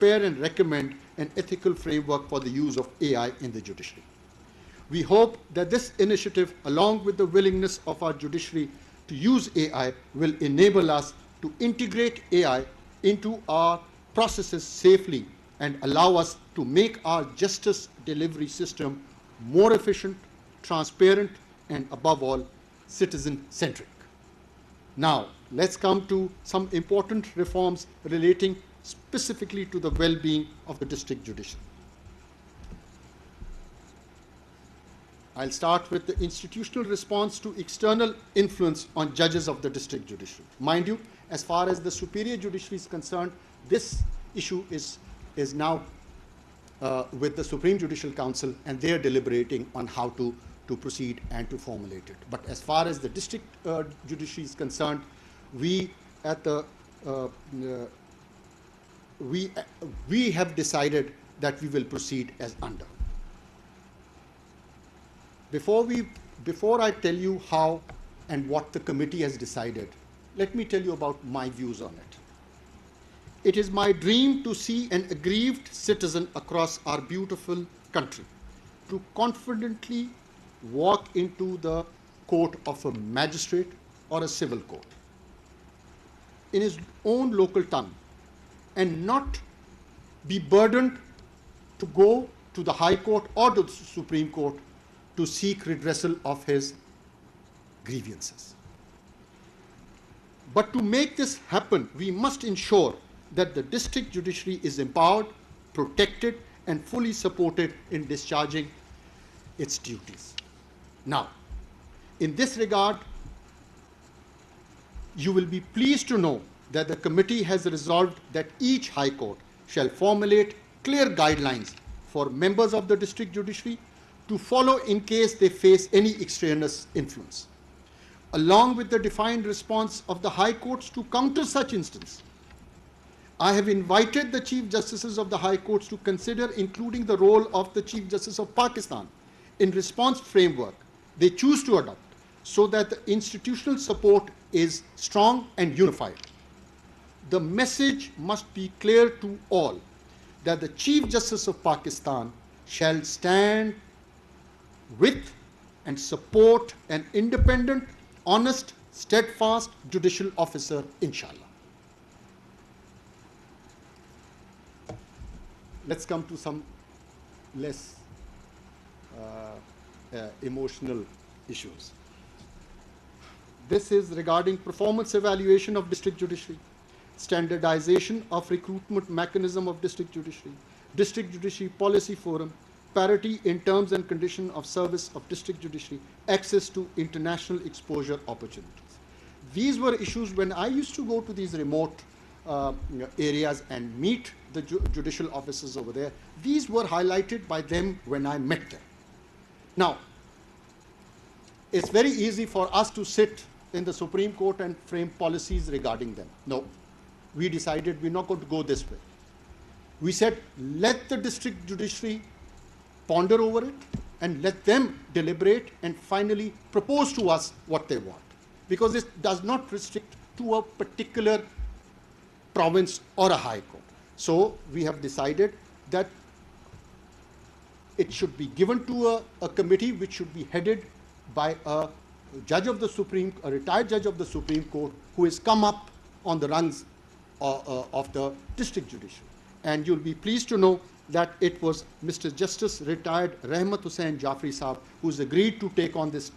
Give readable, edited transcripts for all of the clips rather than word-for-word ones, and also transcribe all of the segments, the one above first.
prepare and recommend an ethical framework for the use of AI in the judiciary. We hope that this initiative, along with the willingness of our judiciary to use AI, will enable us to integrate AI into our processes safely and allow us to make our justice delivery system more efficient, transparent, and above all, citizen-centric. Now, let's come to some important reforms relating specifically to the well-being of the district judiciary. I'll start with the institutional response to external influence on judges of the district judiciary. Mind you, as far as the superior judiciary is concerned, this issue is now with the Supreme Judicial Council, and they are deliberating on how to proceed and to formulate it. But as far as the district judiciary is concerned, we have decided that we will proceed as under. Before I tell you how and what the committee has decided, let me tell you about my views on it. It is my dream to see an aggrieved citizen across our beautiful country to confidently walk into the court of a magistrate or a civil court in his own local tongue and not be burdened to go to the High Court or to the Supreme Court to seek redressal of his grievances. But to make this happen, we must ensure that the district judiciary is empowered, protected, and fully supported in discharging its duties. Now, in this regard, you will be pleased to know that the committee has resolved that each High Court shall formulate clear guidelines for members of the district judiciary to follow in case they face any extraneous influence, along with the defined response of the High Courts to counter such instances. I have invited the Chief Justices of the High Courts to consider including the role of the Chief Justice of Pakistan in response framework they choose to adopt, so that the institutional support is strong and unified. The message must be clear to all that the Chief Justice of Pakistan shall stand with and support an independent, honest, steadfast judicial officer, inshallah. Let's come to some less emotional issues. This is regarding performance evaluation of district judiciary, standardization of recruitment mechanism of district judiciary policy forum, parity in terms and condition of service of district judiciary, access to international exposure opportunities. These were issues when I used to go to these remote areas and meet the judicial officers over there. These were highlighted by them when I met them. Now, it's very easy for us to sit in the Supreme Court and frame policies regarding them. No, we decided we're not going to go this way. We said, let the district judiciary ponder over it and let them deliberate and finally propose to us what they want. Because it does not restrict to a particular province or a high court. So we have decided that it should be given to a committee which should be headed by a retired judge of the Supreme Court who has come up on the rungs of the district judiciary. And you'll be pleased to know that it was Mr. Justice retired Rahmat Hussain Jafri Saab who's agreed to take on this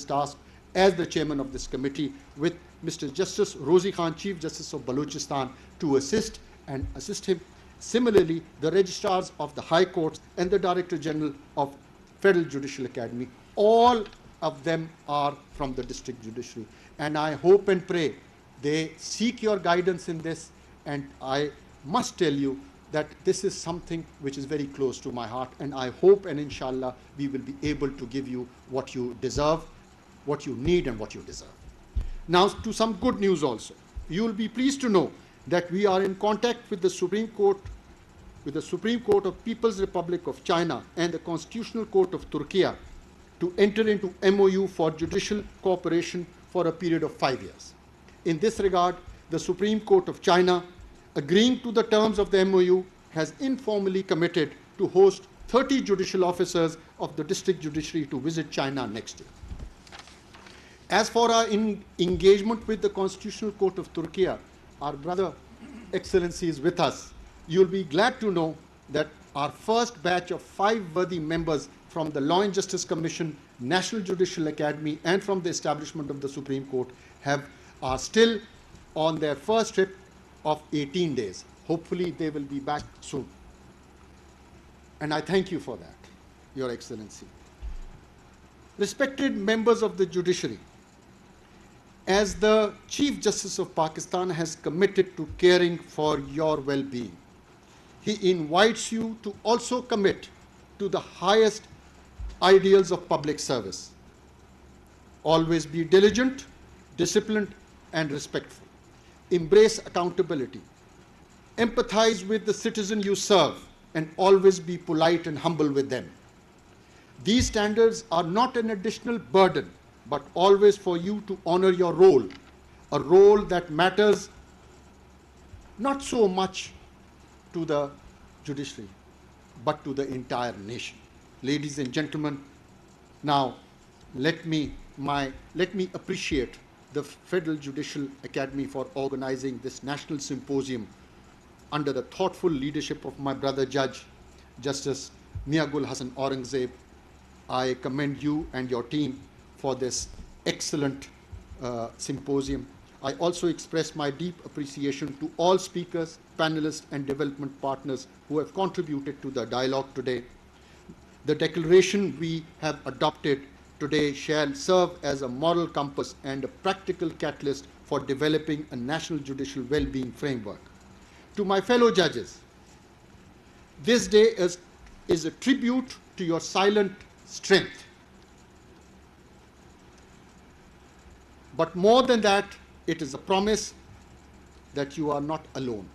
task as the chairman of this committee, with Mr. Justice Rozi Khan, Chief Justice of Balochistan, to assist him. Similarly, the registrars of the High Courts and the Director General of Federal Judicial Academy, all of them are from the district judiciary. And I hope and pray they seek your guidance in this. And I must tell you that this is something which is very close to my heart. And I hope and inshallah we will be able to give you what you deserve, what you need and what you deserve. Now to some good news also. You will be pleased to know that we are in contact with the Supreme Court of People's Republic of China and the Constitutional Court of Turkey to enter into MOU for judicial cooperation for a period of 5 years. In this regard, the Supreme Court of China, agreeing to the terms of the MOU, has informally committed to host 30 judicial officers of the district judiciary to visit China next year. As for our engagement with the Constitutional Court of Turkey, our brother Excellency is with us. You'll be glad to know that our first batch of 5 worthy members from the Law and Justice Commission, National Judicial Academy, and from the establishment of the Supreme Court are still on their first trip of 18 days. Hopefully they will be back soon. And I thank you for that, Your Excellency. Respected members of the judiciary, as the Chief Justice of Pakistan has committed to caring for your well-being, he invites you to also commit to the highest ideals of public service. Always be diligent, disciplined, and respectful. Embrace accountability. Empathize with the citizen you serve, and always be polite and humble with them. These standards are not an additional burden, but always for you to honor your role, a role that matters not so much to the judiciary, but to the entire nation. Ladies and gentlemen, now let me appreciate the Federal Judicial Academy for organizing this national symposium under the thoughtful leadership of my brother Judge, Justice Mia Gul Hassan Aurangzeb. I commend you and your team for this excellent symposium. I also express my deep appreciation to all speakers, panelists, and development partners who have contributed to the dialogue today. The declaration we have adopted today shall serve as a moral compass and a practical catalyst for developing a national judicial well-being framework. To my fellow judges, this day is a tribute to your silent strength. But more than that, it is a promise that you are not alone.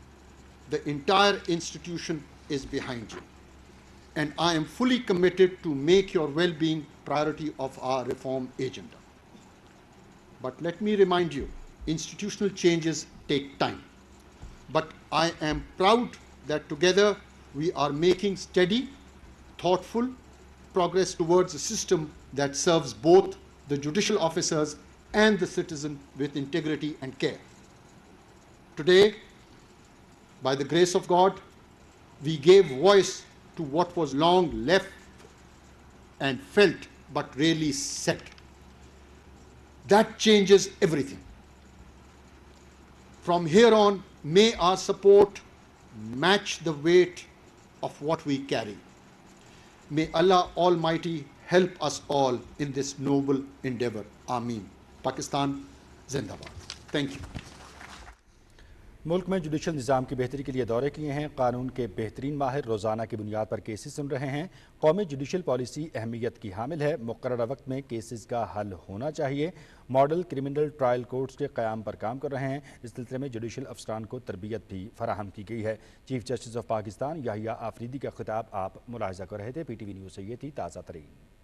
The entire institution is behind you. And I am fully committed to make your well-being priority of our reform agenda. But let me remind you, institutional changes take time. But I am proud that together we are making steady, thoughtful progress towards a system that serves both the judicial officers and the citizen with integrity and care. Today, by the grace of God, we gave voice to what was long left and felt but rarely said. That changes everything. From here on, may our support match the weight of what we carry. May Allah Almighty help us all in this noble endeavor. Ameen. Pakistan Zindabad. Thank you. मुल्क में judicial निज़ाम की बेहतरी के लिए दौरे किए हैं। कानून के बेहतरीन माहिर रोज़ाना की बुनियाद पर केसेस सुन रहे हैं। कौमी जुडिशल पॉलिसी अहमियत की हामिल है। मुकर्रर वक्त में केसेस का हल होना चाहिए। मॉडल क्रिमिनल ट्रायल कोर्ट्स के क़याम पर काम कर रहे हैं। इस सिलसिले में जुडिशल अफसरान को तरबियत भी फराहम की गई है। Chief justice of Pakistan Yahya Afridi का खिताब आप मुलाहिज़ा कर रहे थे। PTV न्यूज़ से ये थी ताज़ा तरीन।